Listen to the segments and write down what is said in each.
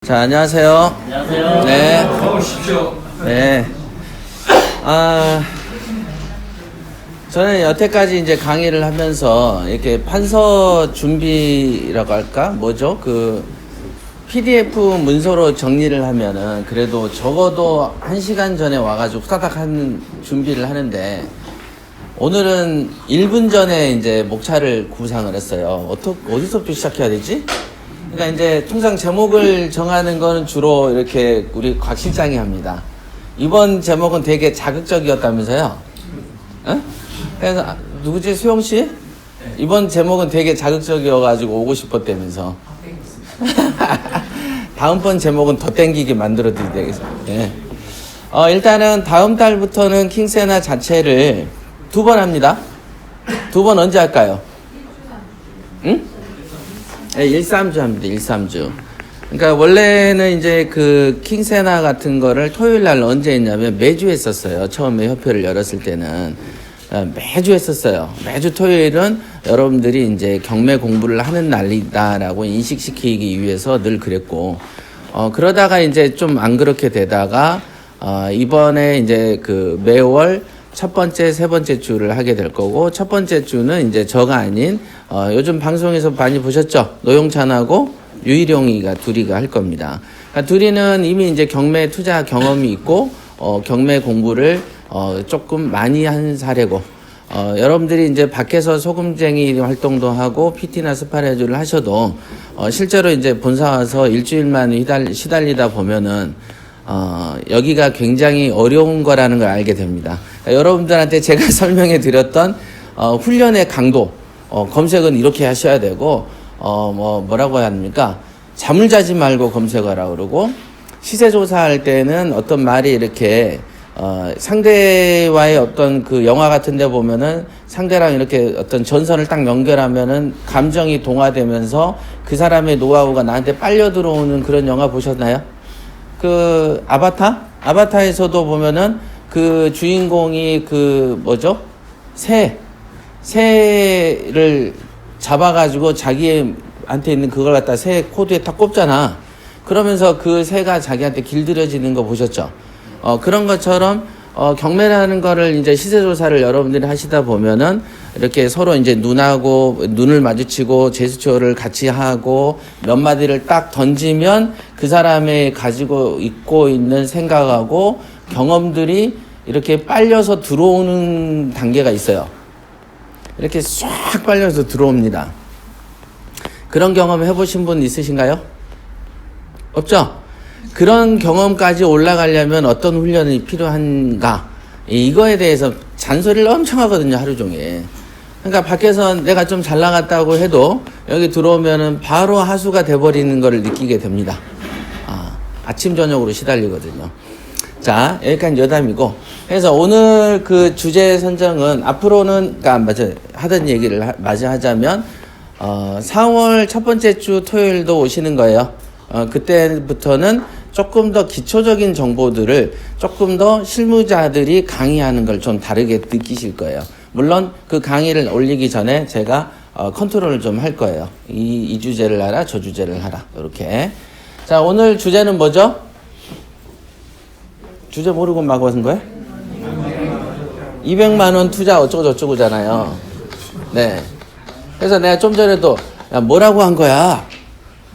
자, 안녕하세요. 안녕하세요. 네. 오십시오. 네. 저는 여태까지 이제 강의를 하면서 이렇게 판서 준비라고 할까? 뭐죠? 그 PDF 문서로 정리를 하면은 그래도 적어도 1시간 전에 와가지고 후다닥 하는 준비를 하는데 오늘은 1분 전에 이제 목차를 구상을 했어요. 어디서부터 시작해야 되지? 그러니까 이제 통상 제목을 정하는 거는 주로 이렇게 우리 곽 실장이 합니다. 이번 제목은 되게 자극적이었다면서요? 어? 그래서 누구지? 수영 씨? 이번 제목은 되게 자극적이어가지고 오고 싶었다면서. 다음번 제목은 더 땡기게 만들어 드리야 되겠어요. 네. 일단은 다음 달부터는 킹세나 자체를 2번 합니다. 2번 언제 할까요? 응? 네, 1, 3주 합니다. 1, 3주. 그러니까 원래는 이제 그 킹세나 같은 거를 토요일 날 언제 했냐면 매주 했었어요. 처음에 협회를 열었을 때는 매주 했었어요. 매주 토요일은 여러분들이 이제 경매 공부를 하는 날이다라고 인식시키기 위해서 늘 그랬고, 그러다가 이제 좀 안 그렇게 되다가 이번에 이제 그 매월 첫 번째, 세 번째 주를 하게 될 거고, 첫 번째 주는 이제 저가 아닌, 요즘 방송에서 많이 보셨죠? 노용찬하고 유일용이가 둘이가 할 겁니다. 그러니까 둘이는 이미 이제 경매 투자 경험이 있고, 경매 공부를, 조금 많이 한 사례고, 여러분들이 이제 밖에서 소금쟁이 활동도 하고, PT나 스파레주를 하셔도, 실제로 이제 본사 와서 일주일만 시달리다 보면은, 여기가 굉장히 어려운 거라는 걸 알게 됩니다. 그러니까 여러분들한테 제가 설명해 드렸던 훈련의 강도, 검색은 이렇게 하셔야 되고, 뭐라고 해야 합니까? 잠을 자지 말고 검색하라 그러고, 시세 조사할 때는 어떤 말이 이렇게, 상대와의 어떤 그 영화 같은 데 보면은 상대랑 이렇게 어떤 전선을 딱 연결하면은 감정이 동화되면서 그 사람의 노하우가 나한테 빨려 들어오는 그런 영화 보셨나요? 그 아바타에서도 보면은 그 주인공이 그 뭐죠? 새를 잡아가지고 자기한테 있는 그걸 갖다 새 코드에 딱 꼽잖아. 그러면서 그 새가 자기한테 길들여지는 거 보셨죠? 그런 것처럼 경매라는 거를 이제 시세 조사를 여러분들이 하시다 보면은 이렇게 서로 이제 눈을 마주치고 제스처를 같이 하고 몇 마디를 딱 던지면 그 사람의 가지고 있고 있는 생각하고 경험들이 이렇게 빨려서 들어오는 단계가 있어요. 이렇게 싹 빨려서 들어옵니다. 그런 경험 해보신 분 있으신가요? 없죠? 그런 경험까지 올라가려면 어떤 훈련이 필요한가? 이거에 대해서 잔소리를 엄청 하거든요, 하루 종일. 그러니까 밖에서 내가 좀 잘 나갔다고 해도 여기 들어오면은 바로 하수가 돼버리는 것을 느끼게 됩니다. 아침, 저녁으로 시달리거든요. 자, 여기까지 여담이고. 그래서 오늘 그 주제 선정은 앞으로는, 그러니까 하던 얘기를 마저 하자면, 4월 첫 번째 주 토요일도 오시는 거예요. 그때부터는 조금 더 기초적인 정보들을 조금 더 실무자들이 강의하는 걸 좀 다르게 느끼실 거예요. 물론 그 강의를 올리기 전에 제가 컨트롤을 좀 할 거예요. 이 주제를 하라, 저 주제를 하라. 이렇게. 자, 오늘 주제는 뭐죠? 주제 모르고 막 하신 거예요? 200만 원 투자 어쩌고저쩌고잖아요. 네. 그래서 내가 좀 전에도 야, 뭐라고 한 거야?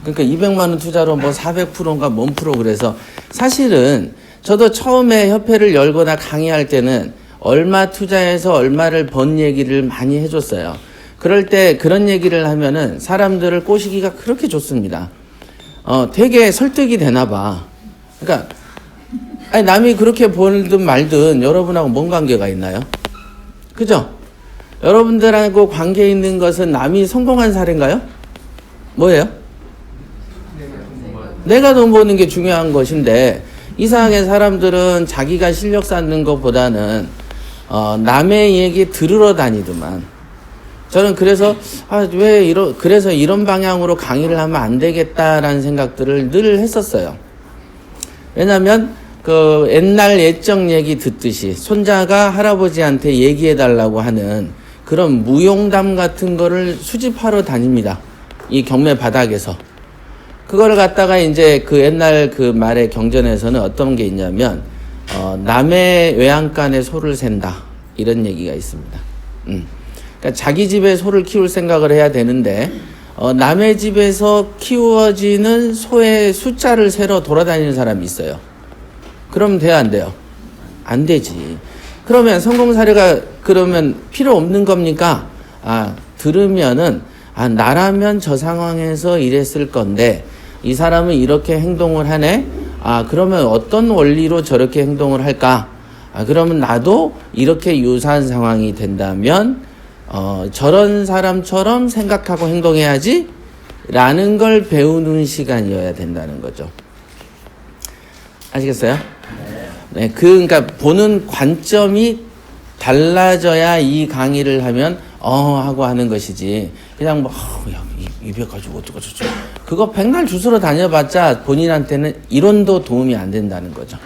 그러니까 200만 원 투자로 뭐 400%인가 뭔 프로 그래서 사실은 저도 처음에 협회를 열거나 강의할 때는 얼마 투자해서 얼마를 번 얘기를 많이 해줬어요. 그럴 때 그런 얘기를 하면은 사람들을 꼬시기가 그렇게 좋습니다. 되게 설득이 되나 봐. 그러니까 아니 남이 그렇게 벌든 말든 여러분하고 뭔 관계가 있나요? 그죠? 여러분들하고 관계 있는 것은 남이 성공한 사례인가요? 뭐예요? 내가 돈 버는 게 중요한 것인데 이상하게 사람들은 자기가 실력 쌓는 것보다는 남의 얘기 들으러 다니더만. 저는 그래서 그래서 이런 방향으로 강의를 하면 안 되겠다라는 생각들을 늘 했었어요. 왜냐면 그 옛날 옛적 얘기 듣듯이 손자가 할아버지한테 얘기해 달라고 하는 그런 무용담 같은 거를 수집하러 다닙니다. 이 경매 바닥에서. 그거를 갖다가 이제 그 옛날 그 말의 경전에서는 어떤 게 있냐면, 남의 외양간에 소를 샌다. 이런 얘기가 있습니다. 그러니까 자기 집에 소를 키울 생각을 해야 되는데, 남의 집에서 키워지는 소의 숫자를 세러 돌아다니는 사람이 있어요. 그러면 돼요, 안 돼요? 안 되지. 그러면 성공 사례가 그러면 필요 없는 겁니까? 들으면은, 나라면 저 상황에서 이랬을 건데, 이 사람은 이렇게 행동을 하네? 그러면 어떤 원리로 저렇게 행동을 할까? 그러면 나도 이렇게 유사한 상황이 된다면, 저런 사람처럼 생각하고 행동해야지? 라는 걸 배우는 시간이어야 된다는 거죠. 아시겠어요? 네, 그러니까 보는 관점이 달라져야 이 강의를 하면, 하고 하는 것이지. 그냥 뭐, 입에 가지고 어쩌고저쩌고. 그거 백날 주스러 다녀봤자 본인한테는 이론도 도움이 안 된다는 거죠.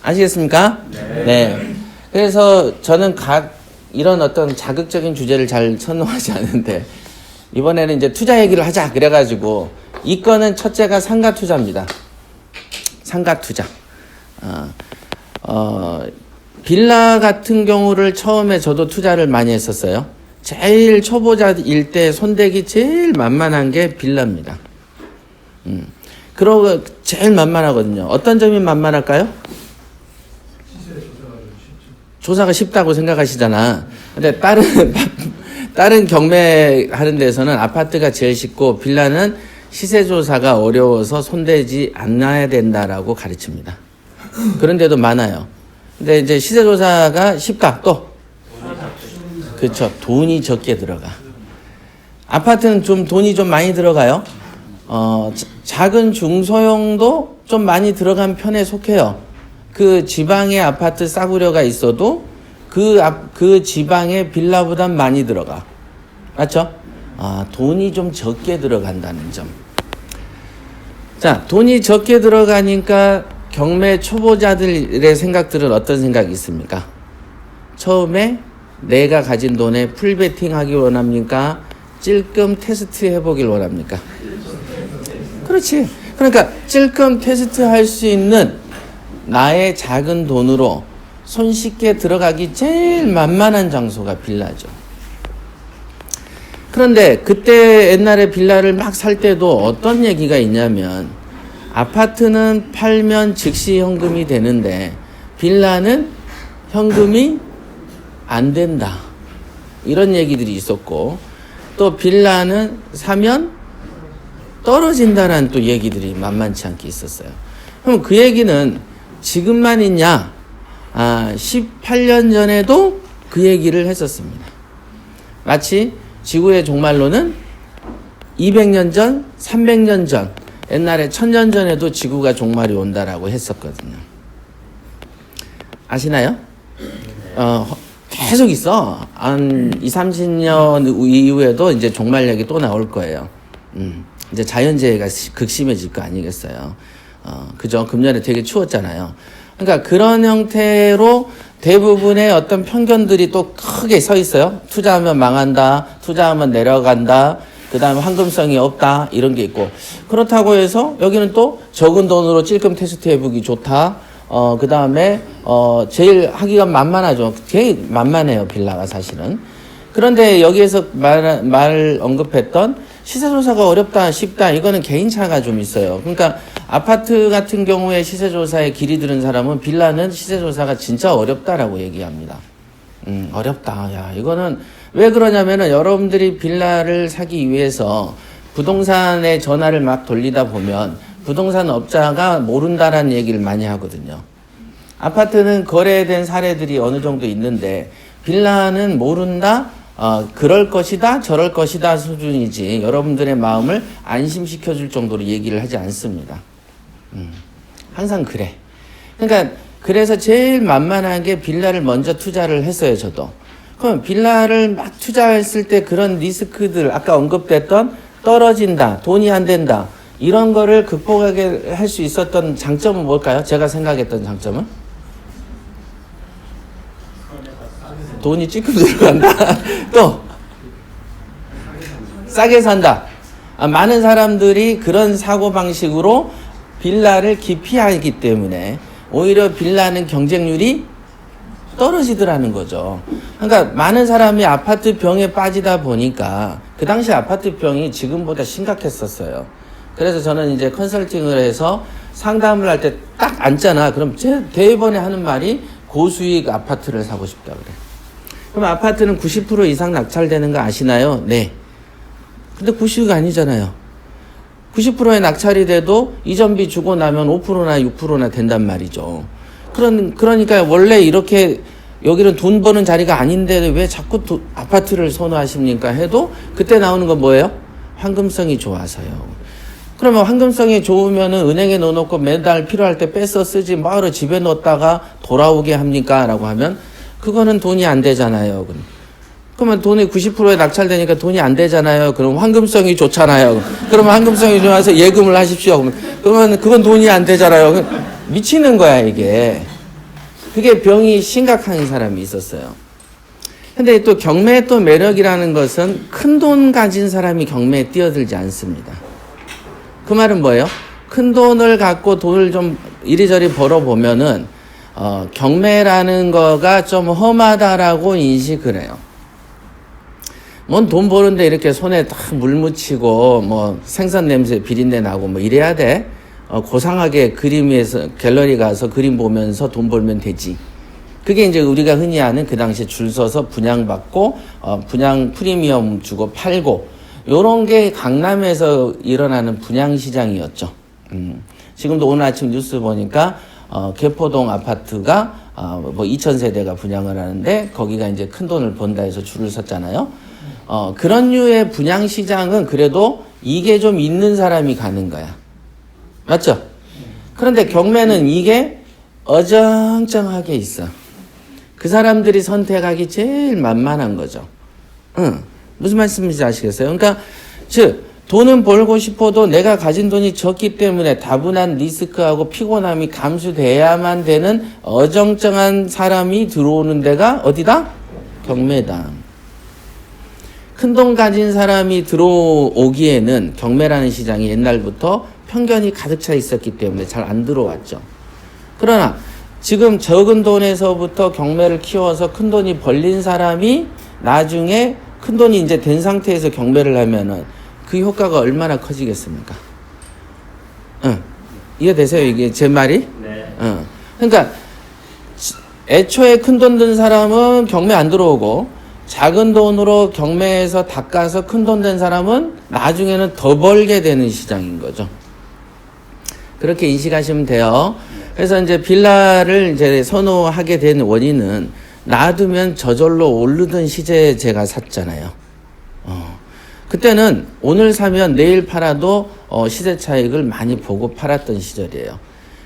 아시겠습니까? 네. 그래서 저는 이런 어떤 자극적인 주제를 잘 선호하지 않는데, 이번에는 이제 투자 얘기를 하자. 그래가지고, 이 건은 첫째가 상가 투자입니다. 상가 투자. 빌라 같은 경우를 처음에 저도 투자를 많이 했었어요. 제일 초보자일 때 손대기 제일 만만한 게 빌라입니다. 그러고 제일 만만하거든요. 어떤 점이 만만할까요? 조사가 쉽다고 생각하시잖아. 근데 다른 경매하는 데서는 아파트가 제일 쉽고 빌라는 시세 조사가 어려워서 손대지 않아야 된다라고 가르칩니다. 그런데도 많아요. 근데 이제 시세 조사가 쉽다. 또 그렇죠. 돈이 적게 들어가. 아파트는 좀 돈이 좀 많이 들어가요. 작은 중소형도 좀 많이 들어간 편에 속해요. 그 지방에 아파트 싸구려가 있어도 그 지방에 빌라보단 많이 들어가. 맞죠? 돈이 좀 적게 들어간다는 점. 자, 돈이 적게 들어가니까 경매 초보자들의 생각들은 어떤 생각이 있습니까? 처음에 내가 가진 돈에 풀베팅 하기 원합니까? 찔끔 테스트 해보길 원합니까? 그렇지. 그러니까 찔끔 테스트 할 수 있는 나의 작은 돈으로 손쉽게 들어가기 제일 만만한 장소가 빌라죠. 그런데 그때 옛날에 빌라를 막 살 때도 어떤 얘기가 있냐면, 아파트는 팔면 즉시 현금이 되는데 빌라는 현금이 안 된다. 이런 얘기들이 있었고, 또 빌라는 사면 떨어진다라는 또 얘기들이 만만치 않게 있었어요. 그럼 그 얘기는 지금만 있냐? 18년 전에도 그 얘기를 했었습니다. 마치 지구의 종말론은 200년 전, 300년 전, 옛날에 1000년 전에도 지구가 종말이 온다라고 했었거든요. 아시나요? 계속 있어. 한 20-30년 이후에도 이제 종말 얘기 또 나올 거예요. 이제 자연재해가 극심해질 거 아니겠어요. 그죠? 금년에 되게 추웠잖아요. 그러니까 그런 형태로 대부분의 어떤 편견들이 또 크게 서 있어요. 투자하면 망한다. 투자하면 내려간다. 그 다음에 황금성이 없다. 이런 게 있고. 그렇다고 해서 여기는 또 적은 돈으로 찔끔 테스트 해보기 좋다. 그 다음에, 제일 하기가 만만하죠. 되게 만만해요, 빌라가 사실은. 그런데 여기에서 말 언급했던 시세조사가 어렵다, 쉽다, 이거는 개인차가 좀 있어요. 그러니까 아파트 같은 경우에 시세조사에 길이 들은 사람은 빌라는 시세조사가 진짜 어렵다라고 얘기합니다. 어렵다. 야, 이거는 왜 그러냐면은 여러분들이 빌라를 사기 위해서 부동산에 전화를 막 돌리다 보면 부동산 업자가 모른다라는 얘기를 많이 하거든요. 아파트는 거래된 사례들이 어느 정도 있는데 빌라는 모른다, 그럴 것이다, 저럴 것이다 수준이지 여러분들의 마음을 안심시켜 줄 정도로 얘기를 하지 않습니다. 항상 그래. 그러니까 그래서 제일 만만한 게 빌라를 먼저 투자를 했어요, 저도. 그럼 빌라를 막 투자했을 때 그런 리스크들, 아까 언급됐던 떨어진다, 돈이 안 된다, 이런 거를 극복하게 할 수 있었던 장점은 뭘까요? 제가 생각했던 장점은? 돈이 찌끔 들어간다. 또 싸게 산다. 많은 사람들이 그런 사고방식으로 빌라를 기피하기 때문에 오히려 빌라는 경쟁률이 떨어지더라는 거죠. 그러니까 많은 사람이 아파트 병에 빠지다 보니까 그 당시 아파트 병이 지금보다 심각했었어요. 그래서 저는 이제 컨설팅을 해서 상담을 할 때 딱 앉잖아. 그럼 대번에 하는 말이 고수익 아파트를 사고 싶다 그래. 그럼 아파트는 90% 이상 낙찰되는 거 아시나요? 네. 근데 90이 아니잖아요. 90%의 낙찰이 돼도 이전비 주고 나면 5%나 6%나 된단 말이죠. 그러니까 원래 이렇게 여기는 돈 버는 자리가 아닌데 왜 자꾸 아파트를 선호하십니까? 해도 그때 나오는 건 뭐예요? 황금성이 좋아서요. 그러면 황금성이 좋으면은 은행에 넣어놓고 매달 필요할 때 뺏어 쓰지 뭐하러 집에 넣었다가 돌아오게 합니까? 라고 하면 그거는 돈이 안 되잖아요. 그러면 돈이 90%에 낙찰되니까 돈이 안 되잖아요. 그럼 황금성이 좋잖아요. 그러면 황금성이 좋아서 예금을 하십시오. 그러면 그건 돈이 안 되잖아요. 미치는 거야 이게. 그게 병이 심각한 사람이 있었어요. 근데 또 경매의 또 매력이라는 것은 큰 돈 가진 사람이 경매에 뛰어들지 않습니다. 그 말은 뭐예요? 큰 돈을 갖고 돈을 좀 이리저리 벌어보면은 경매라는 거가 좀 험하다라고 인식을 해요. 뭔 돈 버는데 이렇게 손에 딱 물 묻히고 뭐 생선 냄새 비린내 나고 뭐 이래야 돼? 고상하게 그림에서 갤러리 가서 그림 보면서 돈 벌면 되지. 그게 이제 우리가 흔히 아는 그 당시에 줄 서서 분양받고 분양 프리미엄 주고 팔고 요런 게 강남에서 일어나는 분양시장이었죠. 지금도 오늘 아침 뉴스 보니까 개포동 아파트가 뭐 2,000세대가 분양을 하는데 거기가 이제 큰 돈을 번다 해서 줄을 섰잖아요. 그런 류의 분양시장은 그래도 이게 좀 있는 사람이 가는 거야. 맞죠? 그런데 경매는 이게 어정쩡하게 있어. 그 사람들이 선택하기 제일 만만한 거죠. 무슨 말씀인지 아시겠어요? 그러니까 즉 돈은 벌고 싶어도 내가 가진 돈이 적기 때문에 다분한 리스크하고 피곤함이 감수돼야만 되는 어정쩡한 사람이 들어오는 데가 어디다? 경매다. 큰 돈 가진 사람이 들어오기에는 경매라는 시장이 옛날부터 편견이 가득 차 있었기 때문에 잘 안 들어왔죠. 그러나 지금 적은 돈에서부터 경매를 키워서 큰 돈이 벌린 사람이 나중에 큰 돈이 이제 된 상태에서 경매를 하면은 그 효과가 얼마나 커지겠습니까? 이해되세요? 이게 제 말이? 네. 그러니까 애초에 큰 돈 든 사람은 경매 안 들어오고 작은 돈으로 경매에서 닦아서 큰 돈 된 사람은 나중에는 더 벌게 되는 시장인 거죠. 그렇게 인식하시면 돼요. 그래서 이제 빌라를 이제 선호하게 된 원인은 놔두면 저절로 오르던 시제에 제가 샀잖아요. 그때는 오늘 사면 내일 팔아도 시세 차익을 많이 보고 팔았던 시절이에요.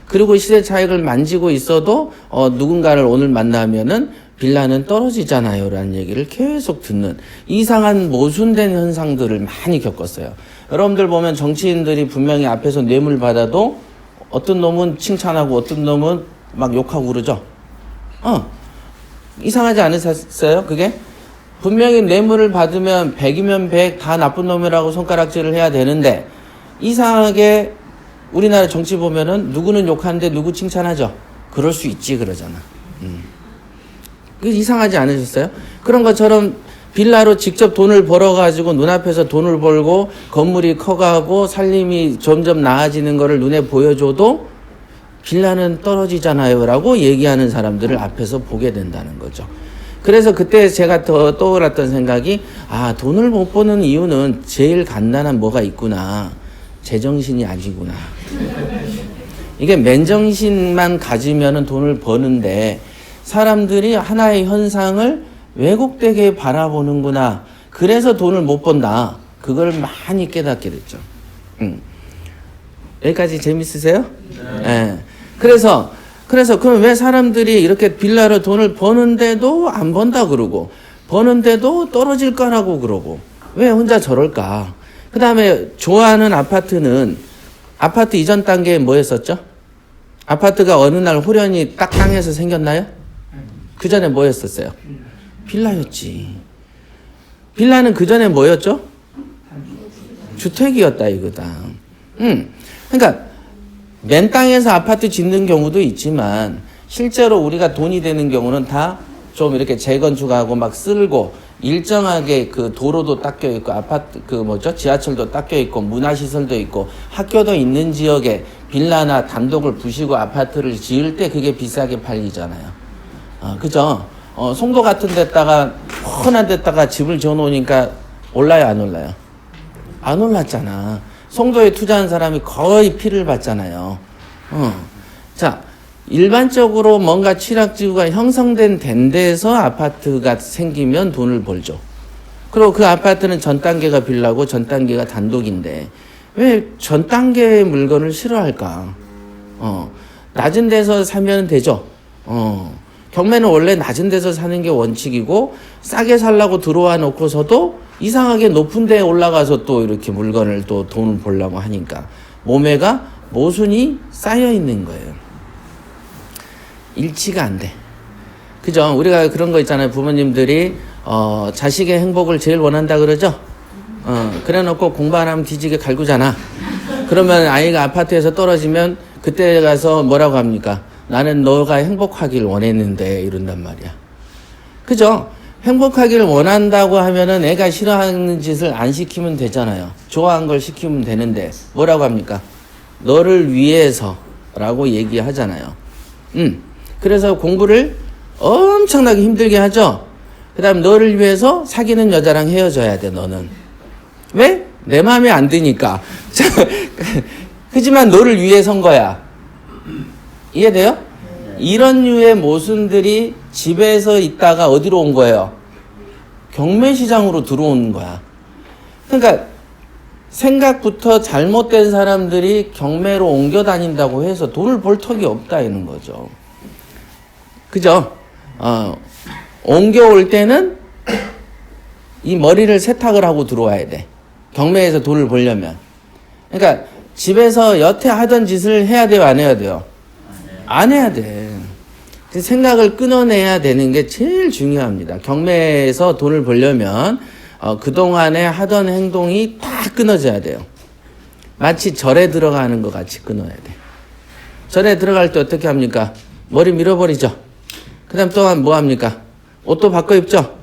그리고 시세 차익을 만지고 있어도 누군가를 오늘 만나면은 빌라는 떨어지잖아요 라는 얘기를 계속 듣는 이상한 모순된 현상들을 많이 겪었어요. 여러분들 보면 정치인들이 분명히 앞에서 뇌물 받아도 어떤 놈은 칭찬하고 어떤 놈은 막 욕하고 그러죠. 이상하지 않으셨어요? 그게? 분명히 뇌물을 받으면 100이면 100 다 나쁜 놈이라고 손가락질을 해야 되는데 이상하게 우리나라 정치 보면은 누구는 욕하는데 누구 칭찬하죠? 그럴 수 있지 그러잖아. 그 이상하지 않으셨어요? 그런 것처럼 빌라로 직접 돈을 벌어가지고 눈앞에서 돈을 벌고 건물이 커가고 살림이 점점 나아지는 거를 눈에 보여줘도 빌라는 떨어지잖아요 라고 얘기하는 사람들을 앞에서 보게 된다는 거죠. 그래서 그때 제가 더 떠올랐던 생각이 돈을 못 버는 이유는 제일 간단한 뭐가 있구나. 제정신이 아니구나. 이게 맨정신만 가지면은 돈을 버는데 사람들이 하나의 현상을 왜곡되게 바라보는구나. 그래서 돈을 못 번다. 그걸 많이 깨닫게 됐죠. 여기까지 재밌으세요? 네. 그래서 그럼 왜 사람들이 이렇게 빌라로 돈을 버는데도 안 번다 그러고 버는데도 떨어질 거라고 그러고 왜 혼자 저럴까? 그 다음에 좋아하는 아파트는 아파트 이전 단계에 뭐였었죠? 아파트가 어느 날 호련히 딱 땅에서 생겼나요? 그 전에 뭐였었어요? 빌라였지. 빌라는 그 전에 뭐였죠? 주택이었다 이거다. 그러니까 맨 땅에서 아파트 짓는 경우도 있지만 실제로 우리가 돈이 되는 경우는 다 좀 이렇게 재건축하고 막 쓸고 일정하게 그 도로도 닦여 있고 아파트 지하철도 닦여 있고 문화시설도 있고 학교도 있는 지역에 빌라나 단독을 부시고 아파트를 지을 때 그게 비싸게 팔리잖아요. 그죠? 송도 같은 데다가 훤한 데다가 집을 지어놓으니까 올라요, 안 올라요? 안 올랐잖아. 송도에 투자한 사람이 거의 피를 봤잖아요. 자, 일반적으로 뭔가 취락지구가 형성된 데에서 아파트가 생기면 돈을 벌죠. 그리고 그 아파트는 전 단계가 빌라고 전 단계가 단독인데 왜 전 단계의 물건을 싫어할까? 낮은 데서 사면 되죠. 경매는 원래 낮은 데서 사는 게 원칙이고 싸게 살라고 들어와 놓고서도 이상하게 높은 데에 올라가서 또 이렇게 물건을 또 돈을 벌려고 하니까 몸에가 모순이 쌓여 있는 거예요. 일치가 안 돼. 그죠? 우리가 그런 거 있잖아요. 부모님들이 자식의 행복을 제일 원한다 그러죠? 그래 놓고 공부 안 하면 뒤지게 갈구잖아. 그러면 아이가 아파트에서 떨어지면 그때 가서 뭐라고 합니까? 나는 너가 행복하길 원했는데 이런단 말이야. 그죠? 행복하길 원한다고 하면은 애가 싫어하는 짓을 안 시키면 되잖아요. 좋아하는 걸 시키면 되는데 뭐라고 합니까? 너를 위해서라고 얘기하잖아요. 그래서 공부를 엄청나게 힘들게 하죠. 그 다음 너를 위해서 사귀는 여자랑 헤어져야 돼, 너는. 왜? 내 마음에 안 드니까. 하지만 너를 위해서인 거야. 이해돼요? 이런 류의 모순들이 집에서 있다가 어디로 온 거예요? 경매시장으로 들어오는 거야. 그러니까 생각부터 잘못된 사람들이 경매로 옮겨 다닌다고 해서 돈을 벌 턱이 없다 이런 거죠. 그죠? 옮겨올 때는 이 머리를 세탁을 하고 들어와야 돼. 경매에서 돈을 벌려면. 그러니까 집에서 여태 하던 짓을 해야 돼요, 안 해야 돼요? 안 해야 돼. 생각을 끊어내야 되는 게 제일 중요합니다. 경매에서 돈을 벌려면 그동안에 하던 행동이 다 끊어져야 돼요. 마치 절에 들어가는 것 같이 끊어야 돼. 절에 들어갈 때 어떻게 합니까? 머리 밀어버리죠. 그 다음 또한 뭐 합니까? 옷도 바꿔 입죠?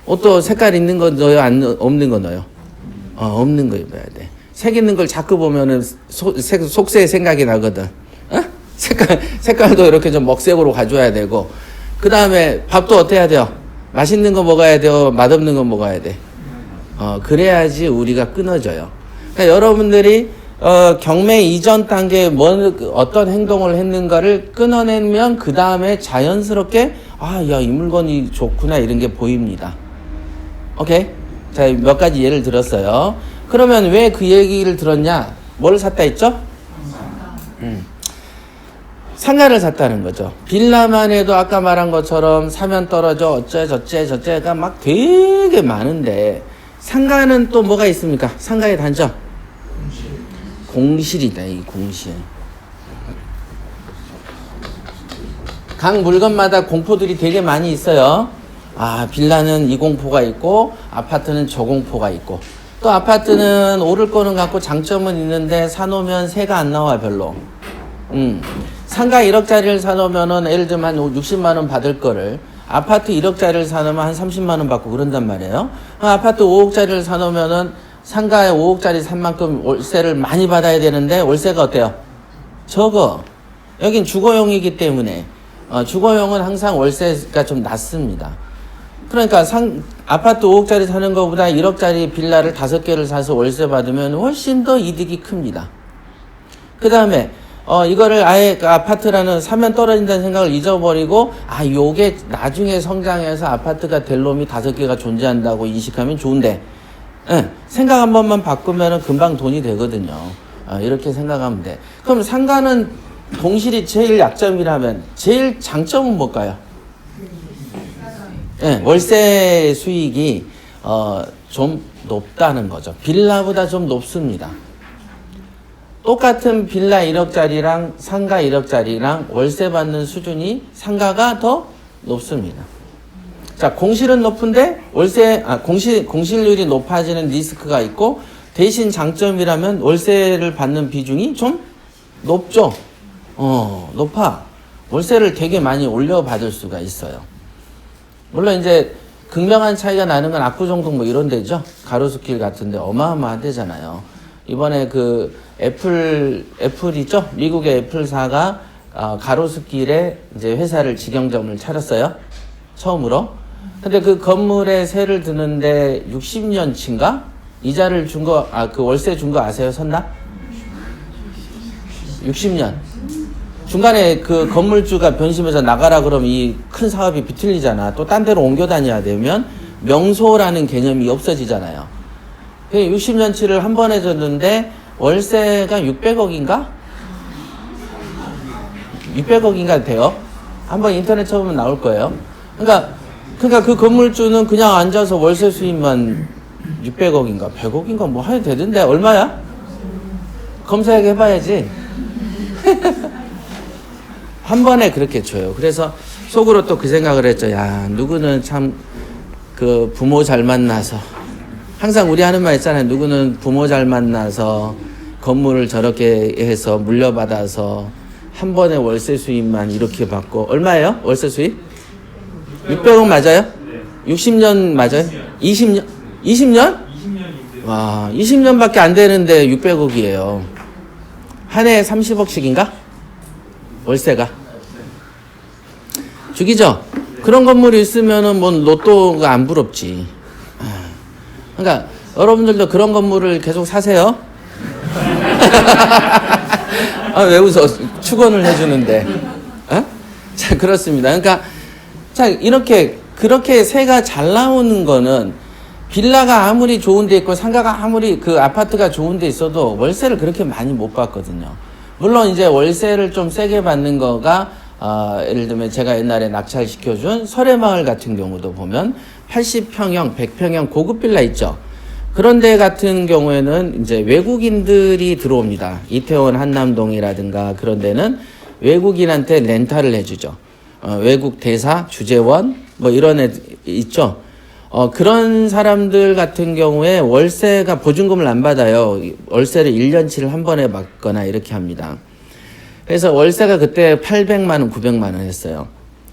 옷도 색깔 있는 거 넣어요? 없는 거 넣어요? 없는 거 입어야 돼. 색 있는 걸 자꾸 보면은 속세의 생각이 나거든. 색깔도 이렇게 좀 먹색으로 가져야 되고, 그 다음에 밥도 어때야 돼요? 맛있는 거 먹어야 돼요? 맛없는 거 먹어야 돼? 그래야지 우리가 끊어져요. 그러니까 여러분들이 경매 이전 단계에 어떤 행동을 했는가를 끊어내면 그 다음에 자연스럽게 이 물건이 좋구나 이런 게 보입니다. 오케이? 자, 몇 가지 예를 들었어요. 그러면 왜 그 얘기를 들었냐? 뭘 샀다 했죠? 상가를 샀다는 거죠. 빌라만 해도 아까 말한 것처럼 사면 떨어져 어째저째가 막 되게 많은데 상가는 또 뭐가 있습니까? 상가의 단점? 공실이다, 이 공실. 각 물건마다 공포들이 되게 많이 있어요. 빌라는 이 공포가 있고 아파트는 저 공포가 있고 또 아파트는 오를 거는 같고 장점은 있는데 사놓으면 세가 안 나와 별로. 상가 1억짜리를 사놓으면은 예를 들면 한 60만 원 받을 거를 아파트 1억짜리를 사놓으면 한 30만 원 받고 그런단 말이에요. 아파트 5억짜리를 사놓으면은 상가에 5억짜리 산 만큼 월세를 많이 받아야 되는데 월세가 어때요? 적어. 여긴 주거용이기 때문에 주거용은 항상 월세가 좀 낮습니다. 그러니까 아파트 5억짜리 사는 것보다 1억짜리 빌라를 5개를 사서 월세 받으면 훨씬 더 이득이 큽니다. 그 다음에 이거를 아예 아파트라는 사면 떨어진다는 생각을 잊어버리고 요게 나중에 성장해서 아파트가 될 놈이 5개가 존재한다고 인식하면 좋은데 생각 한 번만 바꾸면 금방 돈이 되거든요. 이렇게 생각하면 돼. 그럼 상가는 공실이 제일 약점이라면 제일 장점은 뭘까요? 월세 수익이 좀 높다는 거죠. 빌라보다 좀 높습니다. 똑같은 빌라 1억짜리랑 상가 1억짜리랑 월세 받는 수준이 상가가 더 높습니다. 자, 공실은 높은데 공실률이 높아지는 리스크가 있고 대신 장점이라면 월세를 받는 비중이 좀 높죠. 높아. 월세를 되게 많이 올려받을 수가 있어요. 물론 이제 극명한 차이가 나는 건 압구정동 뭐 이런 데죠. 가로수길 같은데 어마어마한 데잖아요. 이번에 그 애플이죠. 미국의 애플사가 가로수길에 이제 회사를 직영점을 차렸어요. 처음으로. 근데 그 건물에 세를 드는데 60년치인가? 이자를 준 거, 그 월세 준 거 아세요? 섰나? 60년. 중간에 그 건물주가 변심해서 나가라 그러면 이 큰 사업이 비틀리잖아. 또 딴 데로 옮겨 다녀야 되면 명소라는 개념이 없어지잖아요. 60년치를 한 번에 줬는데 월세가 600억인가? 600억인가 돼요. 한번 인터넷 쳐보면 나올 거예요. 그러니까 그 건물주는 그냥 앉아서 월세 수입만 600억인가 100억인가 뭐 해도 되던데 얼마야? 검색해봐야지. 한 번에 그렇게 줘요. 그래서 속으로 또 그 생각을 했죠. 야, 누구는 참 그 부모 잘 만나서, 항상 우리 하는 말 있잖아요. 누구는 부모 잘 만나서 건물을 저렇게 해서 물려받아서 한 번에 월세 수입만 이렇게 받고. 얼마예요? 월세 수입? 600억 맞아요? 60년 맞아요? 20년? 20년? 와, 20년밖에 안 되는데 600억이에요. 한 해에 30억씩인가? 월세가. 죽이죠? 그런 건물이 있으면은 뭐 로또가 안 부럽지. 그러니까 여러분들도 그런 건물을 계속 사세요. 왜 웃어? 축원을 해주는데. 자, 그렇습니다. 그러니까 자, 그렇게 세가 잘 나오는 거는 빌라가 아무리 좋은 데 있고 상가가 아무리 그 아파트가 좋은 데 있어도 월세를 그렇게 많이 못 받거든요. 물론 이제 월세를 좀 세게 받는 거가 예를 들면 제가 옛날에 낙찰시켜준 설해마을 같은 경우도 보면 80평형, 100평형 고급 빌라 있죠. 그런 데 같은 경우에는 이제 외국인들이 들어옵니다. 이태원 한남동이라든가 그런 데는 외국인한테 렌탈을 해주죠. 외국 대사, 주재원 뭐 이런 애 있죠. 그런 사람들 같은 경우에 월세가 보증금을 안 받아요. 월세를 1년치를 한 번에 받거나 이렇게 합니다. 그래서 월세가 그때 800만 원, 900만 원 했어요.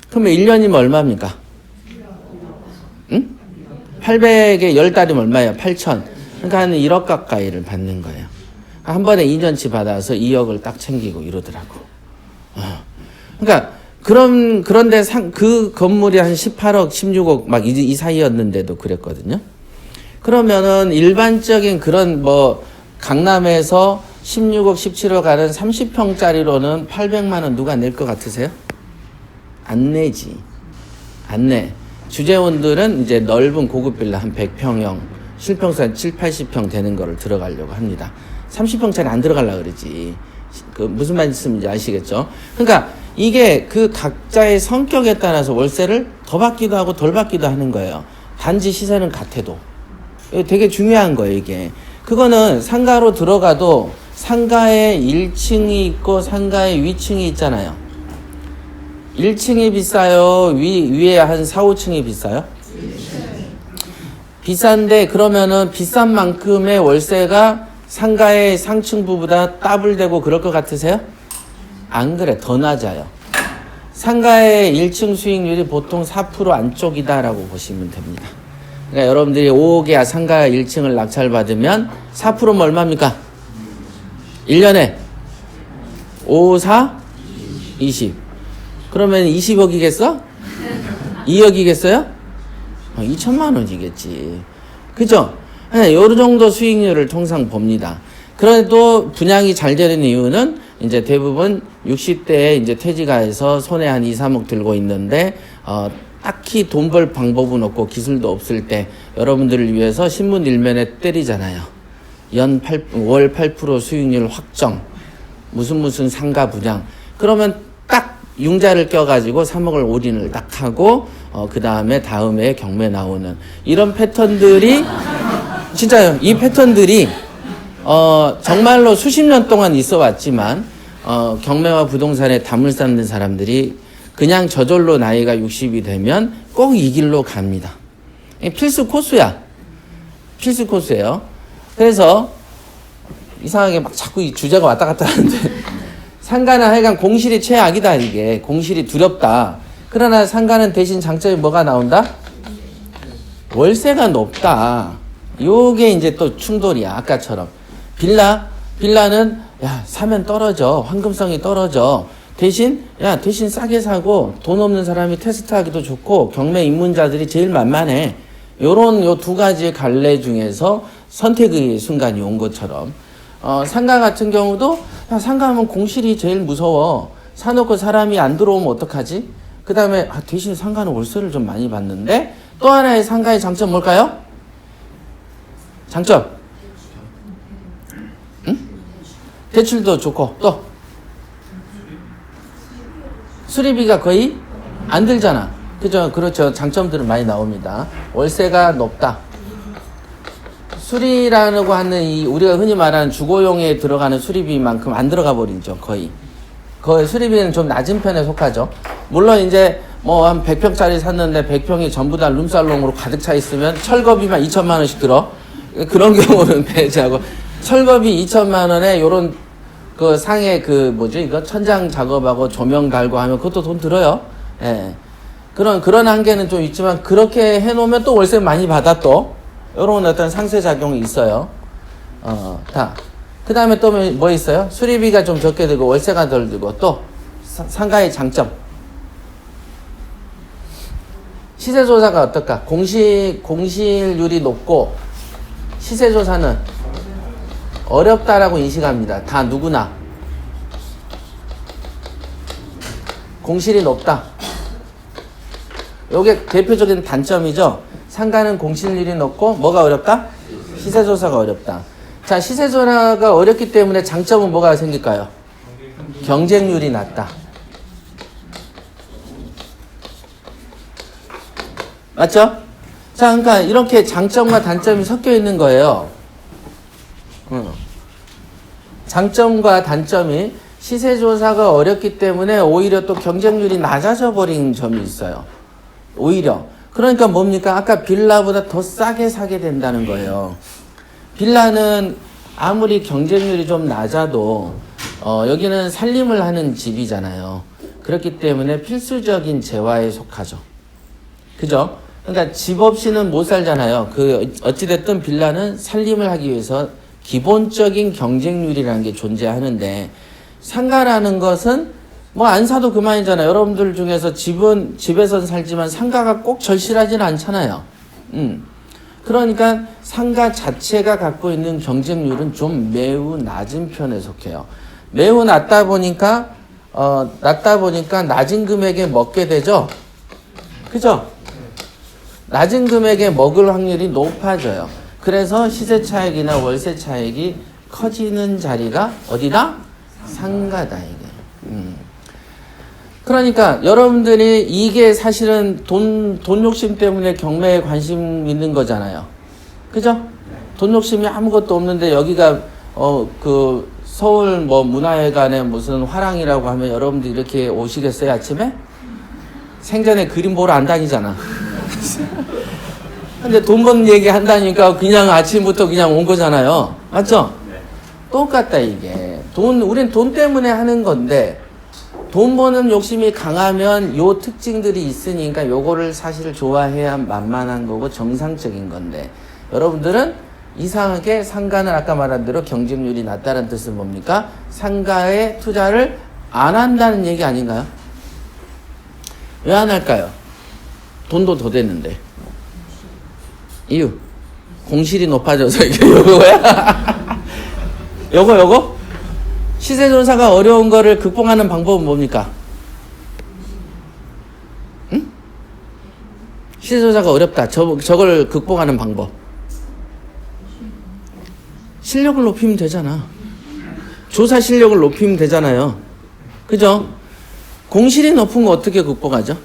그러면 1년이면 얼마입니까? 응? 800에 10달이면 얼마예요? 8천. 그러니까 한 1억 가까이를 받는 거예요. 한 번에 2년치 받아서 2억을 딱 챙기고 이러더라고. 그러니까 그런데 그 건물이 한 18억, 16억 막 이 사이였는데도 그랬거든요. 그러면은 일반적인 그런 뭐 강남에서 16억, 17억 가는 30평짜리로는 800만 원 누가 낼 것 같으세요? 안 내지. 안 내. 주재원들은 이제 넓은 고급 빌라 한 100평형, 실평수 한 7, 80평 되는 거를 들어가려고 합니다. 30평짜리 안 들어가려고 그러지. 그 무슨 말씀인지 아시겠죠? 그러니까 이게 그 각자의 성격에 따라서 월세를 더 받기도 하고 덜 받기도 하는 거예요. 단지 시세는 같아도. 되게 중요한 거예요, 이게. 그거는 상가로 들어가도 상가에 1층이 있고 상가에 위층이 있잖아요. 1층이 비싸요? 위에 한 4, 5층이 비싸요? 비싼데 그러면은 비싼 만큼의 월세가 상가의 상층부보다 더블되고 그럴 것 같으세요? 안 그래. 더 낮아요. 상가의 1층 수익률이 보통 4% 안쪽이다라고 보시면 됩니다. 그러니까 여러분들이 5억의 상가 1층을 낙찰받으면 4%면 얼마입니까? 1년에 5, 4, 20. 그러면 20억이겠어? 2억이겠어요? 2천만 원이겠지. 그죠? 요 정도 수익률을 통상 봅니다. 그래도 분양이 잘 되는 이유는 이제 대부분 60대에 이제 퇴직해서 손에 한 2, 3억 들고 있는데, 딱히 돈 벌 방법은 없고 기술도 없을 때 여러분들을 위해서 신문 일면에 때리잖아요. 월 8% 수익률 확정. 무슨 상가 분양. 그러면 딱 융자를 껴가지고 3억을 올인을 딱 하고, 그 다음에 경매 나오는 이런 패턴들이 진짜요. 이 패턴들이 정말로 수십 년 동안 있어 왔지만 경매와 부동산에 담을 쌓는 사람들이 그냥 저절로 나이가 60이 되면 꼭 이 길로 갑니다. 필수 코스야. 필수 코스예요. 그래서 이상하게 막 자꾸 이 주제가 왔다 갔다 하는데 상가는 하여간 공실이 최악이다. 이게 공실이 두렵다. 그러나 상가는 대신 장점이 뭐가 나온다? 월세가 높다. 요게 이제 또 충돌이야. 아까처럼 빌라는 야 사면 떨어져. 황금성이 떨어져. 대신 싸게 사고 돈 없는 사람이 테스트하기도 좋고 경매 입문자들이 제일 만만해. 요런 요 두 가지 갈래 중에서 선택의 순간이 온 것처럼 상가 같은 경우도 상가하면 공실이 제일 무서워. 사놓고 사람이 안 들어오면 어떡하지? 그 다음에 대신 상가는 월세를 좀 많이 받는데 또 하나의 상가의 장점 뭘까요? 장점 응? 대출도 좋고 또 수리비가 거의 안 들잖아. 그죠? 그렇죠. 장점들은 많이 나옵니다. 월세가 높다. 수리라고 하는 이 우리가 흔히 말하는 주거용에 들어가는 수리비만큼 안 들어가 버리죠. 거의 수리비는 좀 낮은 편에 속하죠. 물론 이제 뭐 한 100평짜리 샀는데 100평이 전부 다 룸살롱으로 가득 차 있으면 철거비만 2천만 원씩 들어. 그런 경우는 배제하고 철거비 2천만 원에 요런 그 상에 그 뭐지 이거 천장 작업하고 조명 달고 하면 그것도 돈 들어요. 예. 그런 한계는 좀 있지만 그렇게 해놓으면 또 월세 많이 받아 또 요런 어떤 상쇄작용이 있어요. 그 다음에 또 뭐 있어요? 수리비가 좀 적게 들고 월세가 덜 들고 또 상가의 장점. 시세조사가 어떨까? 공실률이 높고 시세조사는 어렵다라고 인식합니다. 다 누구나. 공실이 높다. 요게 대표적인 단점이죠. 상가는 공실률이 높고 뭐가 어렵다? 시세조사가 어렵다. 자, 시세조사가 어렵기 때문에 장점은 뭐가 생길까요? 경쟁률이 낮다. 맞죠? 자, 그러니까 이렇게 장점과 단점이 섞여 있는 거예요. 장점과 단점이 시세조사가 어렵기 때문에 오히려 또 경쟁률이 낮아져 버린 점이 있어요. 오히려. 그러니까 뭡니까? 아까 빌라보다 더 싸게 사게 된다는 거예요. 빌라는 아무리 경쟁률이 좀 낮아도 여기는 살림을 하는 집이잖아요. 그렇기 때문에 필수적인 재화에 속하죠. 그죠? 그러니까 집 없이는 못 살잖아요. 어찌됐든 빌라는 살림을 하기 위해서 기본적인 경쟁률이라는 게 존재하는데 상가라는 것은 뭐 안 사도 그만이잖아요. 여러분들 중에서 집에서 살지만 상가가 꼭 절실하지는 않잖아요. 그러니까 상가 자체가 갖고 있는 경쟁률은 좀 매우 낮은 편에 속해요. 매우 낮다 보니까 낮은 금액에 먹게 되죠. 그죠? 낮은 금액에 먹을 확률이 높아져요. 그래서 시세 차익이나 월세 차익이 커지는 자리가 어디다? 상가다 이게. 그러니까 여러분들이 이게 사실은 돈 욕심 때문에 경매에 관심 있는 거잖아요. 그죠? 돈 욕심이 아무것도 없는데 여기가 그 서울 뭐 문화회관에 무슨 화랑이라고 하면 여러분들 이렇게 오시겠어요 아침에? 생전에 그림 보러 안 다니잖아. 근데 돈 버는 얘기 한다니까 그냥 아침부터 그냥 온 거잖아요. 맞죠? 똑같다 이게. 우린 돈 때문에 하는 건데 돈 버는 욕심이 강하면 요 특징들이 있으니까 요거를 사실 좋아해야 만만한 거고 정상적인 건데 여러분들은 이상하게 상가는 아까 말한 대로 경쟁률이 낮다는 뜻은 뭡니까? 상가에 투자를 안 한다는 얘기 아닌가요? 왜 안 할까요? 돈도 더 됐는데. 이유. 공실이 높아져서 이게 요거야? 요거? 시세조사가 어려운 거를 극복하는 방법은 뭡니까? 응? 시세조사가 어렵다. 저걸 극복하는 방법. 실력을 높이면 되잖아. 조사 실력을 높이면 되잖아요. 그죠? 공실이 높은 거 어떻게 극복하죠?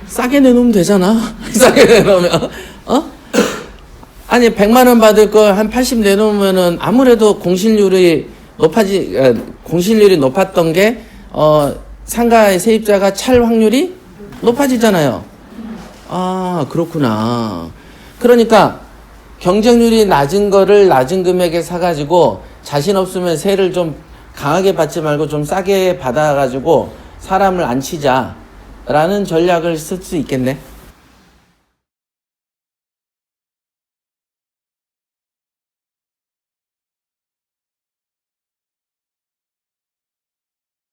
싸게 내놓으면 되잖아. 싸게 내놓으면. 아니 100만 원 받을 거 한 80 내놓으면은 아무래도 공실률이 높았던 게 상가의 세입자가 찰 확률이 높아지잖아요. 아, 그렇구나. 그러니까 경쟁률이 낮은 거를 낮은 금액에 사가지고 자신 없으면 세를 좀 강하게 받지 말고 좀 싸게 받아가지고 사람을 안 치자라는 전략을 쓸 수 있겠네.